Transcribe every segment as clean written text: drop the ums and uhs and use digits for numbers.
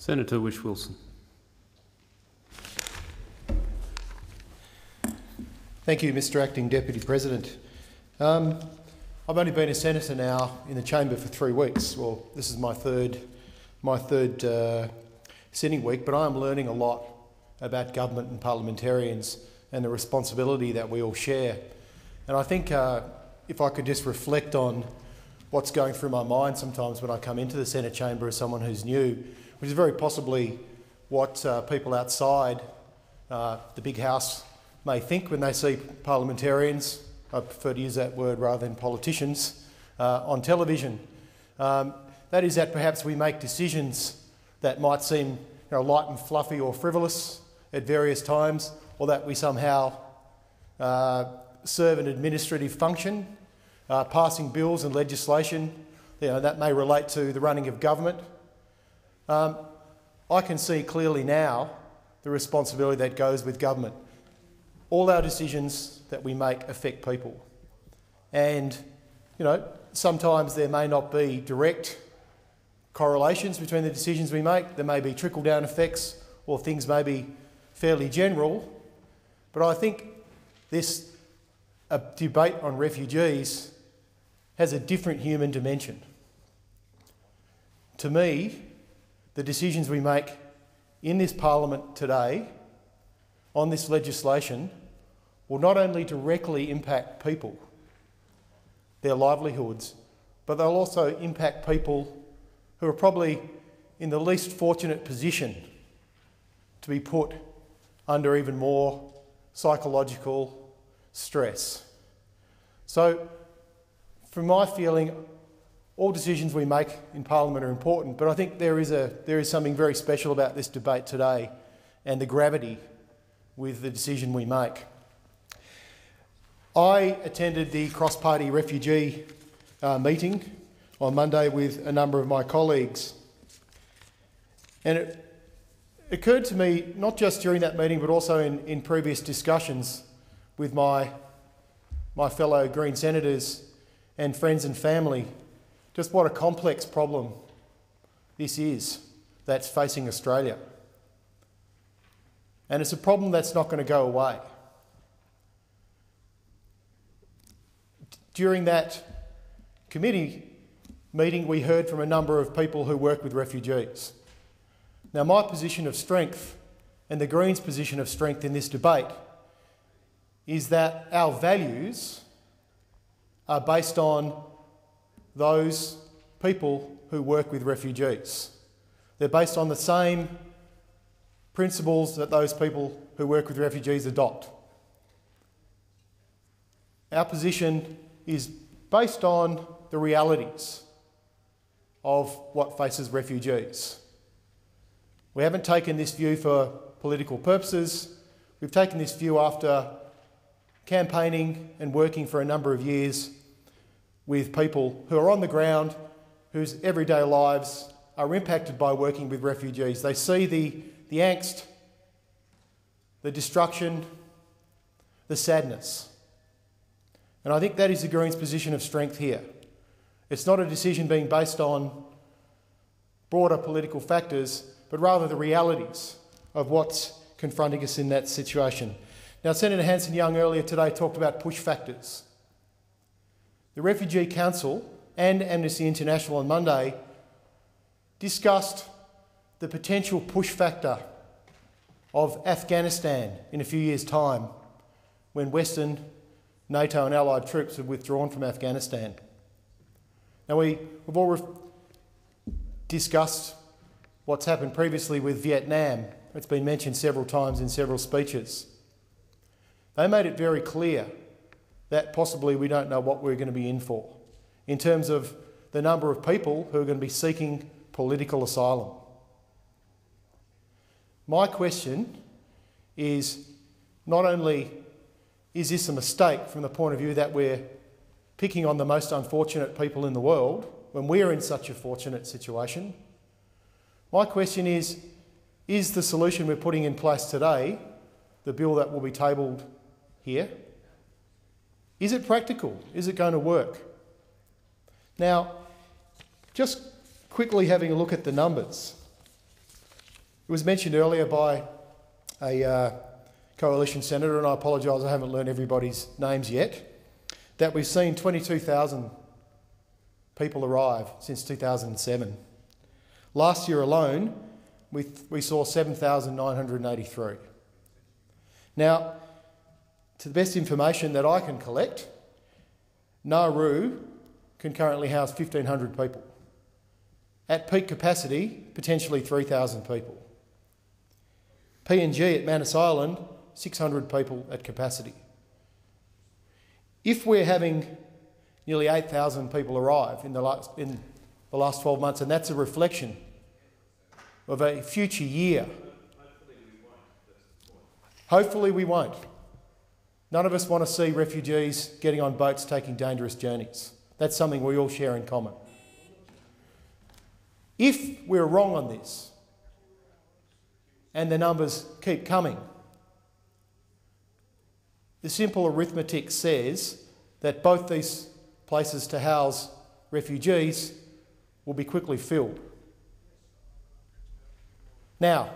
Senator Whish-Wilson. Thank you, Mr Acting Deputy President. I've only been a senator now in the chamber for 3 weeks. Well, this is my third sitting week, but I am learning a lot about government and parliamentarians and the responsibility that we all share. And I think if I could just reflect on what's going through my mind sometimes when I come into the Senate chamber as someone who's new, which is very possibly what people outside the big house may think when they see parliamentarians, I prefer to use that word rather than politicians, on television. That is that perhaps we make decisions that might seem light and fluffy or frivolous at various times, or that we somehow serve an administrative function, passing bills and legislation that may relate to the running of government. I can see clearly now the responsibility that goes with government. All our decisions that we make affect people. And, sometimes there may not be direct correlations between the decisions we make. There may be trickle-down effects, or things may be fairly general. But I think this debate on refugees has a different human dimension. To me, the decisions we make in this parliament today on this legislation will not only directly impact people, their livelihoods, but they'll also impact people who are probably in the least fortunate position to be put under even more psychological stress. So, from my feeling, all decisions we make in Parliament are important, but I think there is something very special about this debate today and the gravity with the decision we make. I attended the cross-party refugee meeting on Monday with a number of my colleagues, and it occurred to me, not just during that meeting but also in previous discussions with my fellow Green senators and friends and family, just what a complex problem this is that's facing Australia. And it's a problem that's not going to go away. During that committee meeting, we heard from a number of people who work with refugees. Now, my position of strength and the Greens' position of strength in this debate is that our values are based on those people who work with refugees. They're based on the same principles that those people who work with refugees adopt. Our position is based on the realities of what faces refugees. We haven't taken this view for political purposes. We've taken this view after campaigning and working for a number of years with people who are on the ground, whose everyday lives are impacted by working with refugees. They see the angst, the destruction, the sadness. And I think that is the Greens' position of strength here. It's not a decision being based on broader political factors, but rather the realities of what's confronting us in that situation. Now, Senator Hanson-Young earlier today talked about push factors. The Refugee Council and Amnesty International on Monday discussed the potential push factor of Afghanistan in a few years' time, when Western, NATO and allied troops have withdrawn from Afghanistan. Now, we've all discussed what's happened previously with Vietnam. It's been mentioned several times in several speeches. They made it very clear that possibly we don't know what we're going to be in for, in terms of the number of people who are going to be seeking political asylum. My question is, not only is this a mistake from the point of view that we're picking on the most unfortunate people in the world when we are in such a fortunate situation, my question is the solution we're putting in place today, the bill that will be tabled here, is it practical? Is it going to work? Now, just quickly having a look at the numbers. It was mentioned earlier by a coalition senator, and I apologise, I haven't learned everybody's names yet, that we've seen 22,000 people arrive since 2007. Last year alone, we saw 7,983. Now, to the best information that I can collect, Nauru can currently house 1,500 people. At peak capacity, potentially 3,000 people. PNG at Manus Island, 600 people at capacity. If we're having nearly 8,000 people arrive in the last 12 months, and that's a reflection of a future year. Hopefully we won't. None of us want to see refugees getting on boats taking dangerous journeys. That's something we all share in common. If we're wrong on this, and the numbers keep coming, the simple arithmetic says that both these places to house refugees will be quickly filled. Now,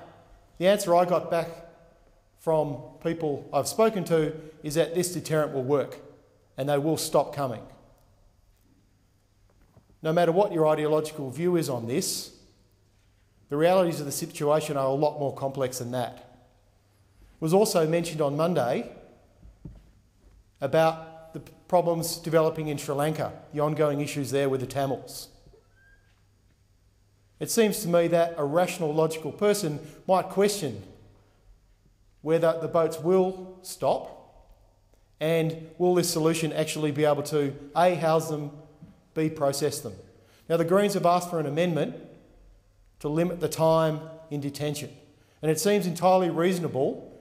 the answer I got back from people I've spoken to is that this deterrent will work and they will stop coming. No matter what your ideological view is on this, the realities of the situation are a lot more complex than that. It was also mentioned on Monday about the problems developing in Sri Lanka, the ongoing issues there with the Tamils. It seems to me that a rational, logical person might question whether the boats will stop and will this solution actually be able to A, house them, B, process them. Now, the Greens have asked for an amendment to limit the time in detention, and it seems entirely reasonable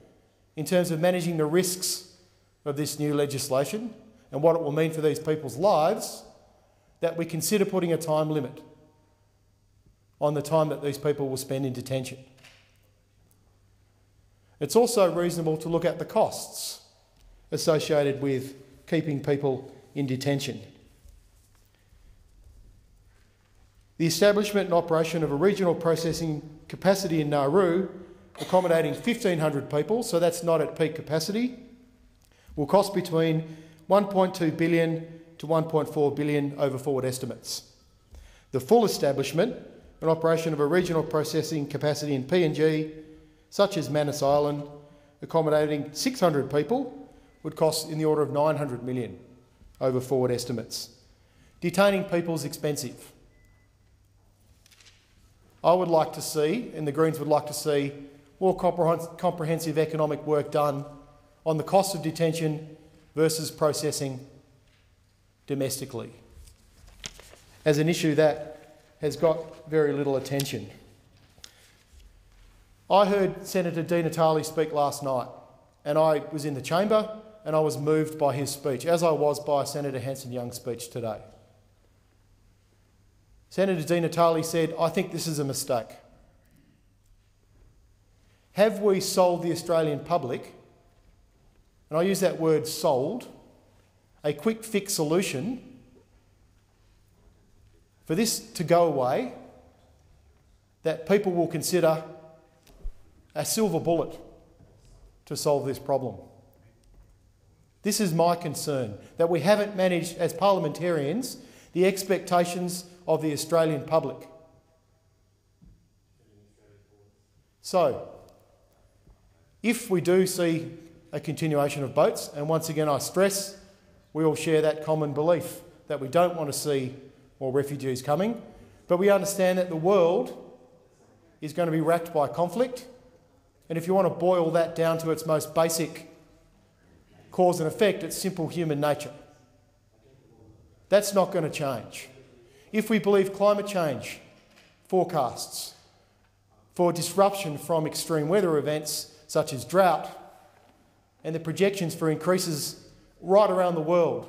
in terms of managing the risks of this new legislation and what it will mean for these people's lives, that we consider putting a time limit on the time that these people will spend in detention. It's also reasonable to look at the costs associated with keeping people in detention. The establishment and operation of a regional processing capacity in Nauru, accommodating 1,500 people, so that's not at peak capacity, will cost between $1.2 billion to $1.4 billion over forward estimates. The full establishment and operation of a regional processing capacity in PNG, such as Manus Island, accommodating 600 people, would cost in the order of $900 million over forward estimates. Detaining people is expensive. I would like to see, and the Greens would like to see, more comprehensive economic work done on the cost of detention versus processing domestically, as an issue that has got very little attention. I heard Senator Di Natale speak last night, and I was in the chamber and I was moved by his speech, as I was by Senator Hanson-Young's speech today. Senator Di Natale said, "I think this is a mistake. Have we sold the Australian public," and I use that word sold, "a quick fix solution for this to go away that people will consider a silver bullet to solve this problem?" This is my concern, that we haven't managed as parliamentarians the expectations of the Australian public. So, if we do see a continuation of boats, and once again I stress, we all share that common belief that we don't want to see more refugees coming, but we understand that the world is going to be racked by conflict, and if you want to boil that down to its most basic cause and effect, it's simple human nature. That's not going to change. If we believe climate change forecasts for disruption from extreme weather events such as drought, and the projections for increases right around the world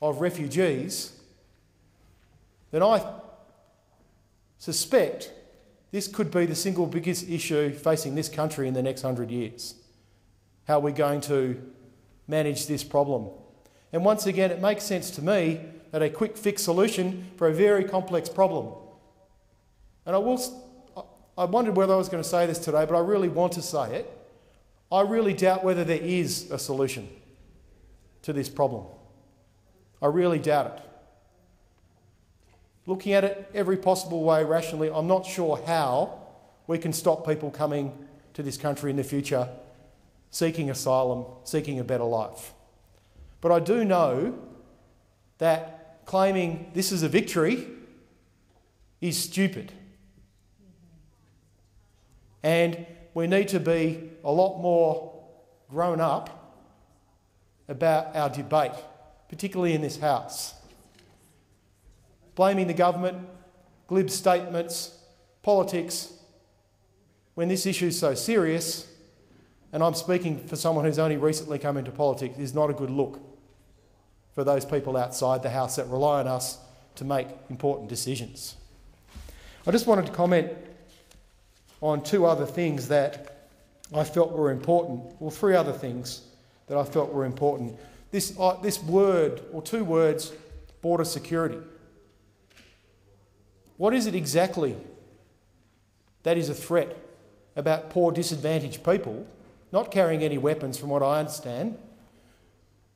of refugees, then I suspect this could be the single biggest issue facing this country in the next 100 years. How are we going to manage this problem? And once again, it makes sense to me that a quick fix solution for a very complex problem. And I wondered whether I was going to say this today, but I really want to say it. I really doubt whether there is a solution to this problem. I really doubt it. Looking at it every possible way rationally, I'm not sure how we can stop people coming to this country in the future seeking asylum, seeking a better life. But I do know that claiming this is a victory is stupid. And we need to be a lot more grown up about our debate, particularly in this House. Blaming the government, glib statements, politics, when this issue is so serious, and I'm speaking for someone who's only recently come into politics, is not a good look for those people outside the House that rely on us to make important decisions. I just wanted to comment on two other things that I felt were important, or three other things that I felt were important. This word, or two words, border security. What is it exactly that is a threat about poor, disadvantaged people not carrying any weapons, from what I understand,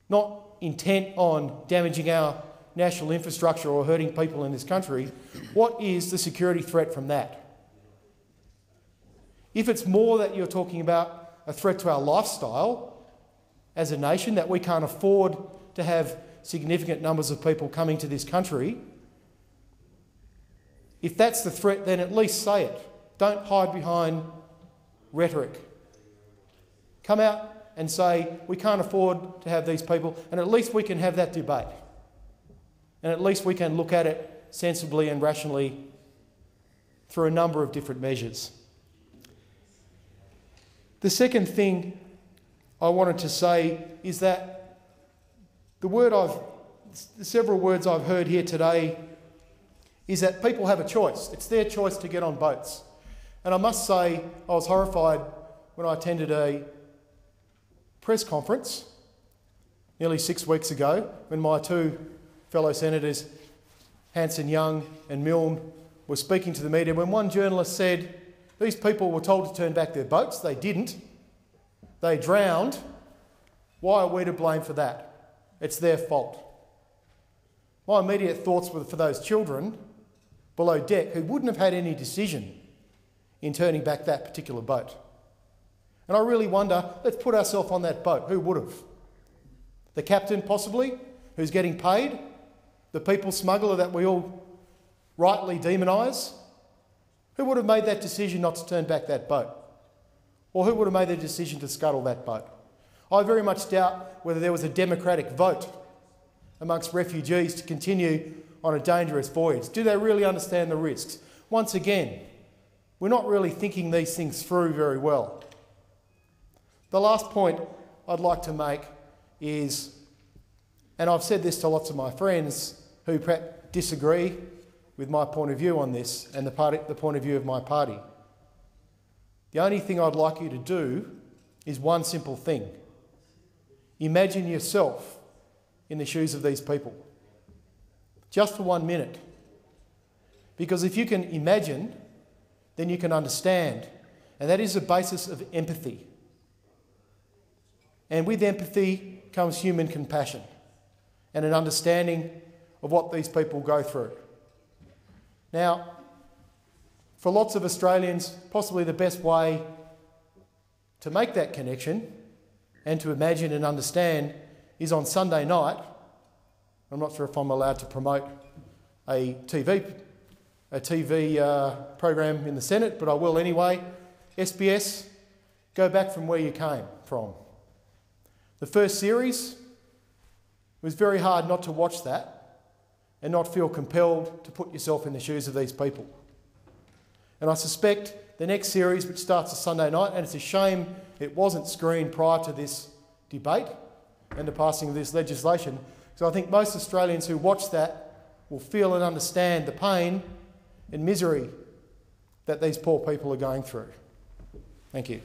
not intent on damaging our national infrastructure or hurting people in this country? What is the security threat from that? If it's more that you're talking about a threat to our lifestyle as a nation, that we can't afford to have significant numbers of people coming to this country, if that's the threat, then at least say it. Don't hide behind rhetoric. Come out and say, we can't afford to have these people, and at least we can have that debate. And at least we can look at it sensibly and rationally through a number of different measures. The second thing I wanted to say is that the several words I've heard here today is that people have a choice. It's their choice to get on boats. And I must say, I was horrified when I attended a press conference nearly 6 weeks ago when my two fellow senators, Hanson-Young and Milne, were speaking to the media, when one journalist said, these people were told to turn back their boats. They didn't. They drowned. Why are we to blame for that? It's their fault. My immediate thoughts were for those children below deck who wouldn't have had any decision in turning back that particular boat. And I really wonder, let's put ourselves on that boat. Who would have? The captain, possibly, who's getting paid? The people smuggler that we all rightly demonise? Who would have made that decision not to turn back that boat? Or who would have made the decision to scuttle that boat? I very much doubt whether there was a democratic vote amongst refugees to continue on a dangerous voyage. Do they really understand the risks? Once again, we're not really thinking these things through very well. The last point I'd like to make is, and I've said this to lots of my friends who perhaps disagree with my point of view on this and the point of view of my party. The only thing I'd like you to do is one simple thing. Imagine yourself in the shoes of these people, just for 1 minute. Because if you can imagine, then you can understand, and that is the basis of empathy. And with empathy comes human compassion and an understanding of what these people go through. Now, for lots of Australians, possibly the best way to make that connection and to imagine and understand is on Sunday night. I'm not sure if I'm allowed to promote a TV program in the Senate, but I will anyway. SBS, go back from where you came from. The first series, it was very hard not to watch that and not feel compelled to put yourself in the shoes of these people. And I suspect the next series, which starts on Sunday night, and it's a shame it wasn't screened prior to this debate and the passing of this legislation, because I think most Australians who watch that will feel and understand the pain and misery that these poor people are going through. Thank you.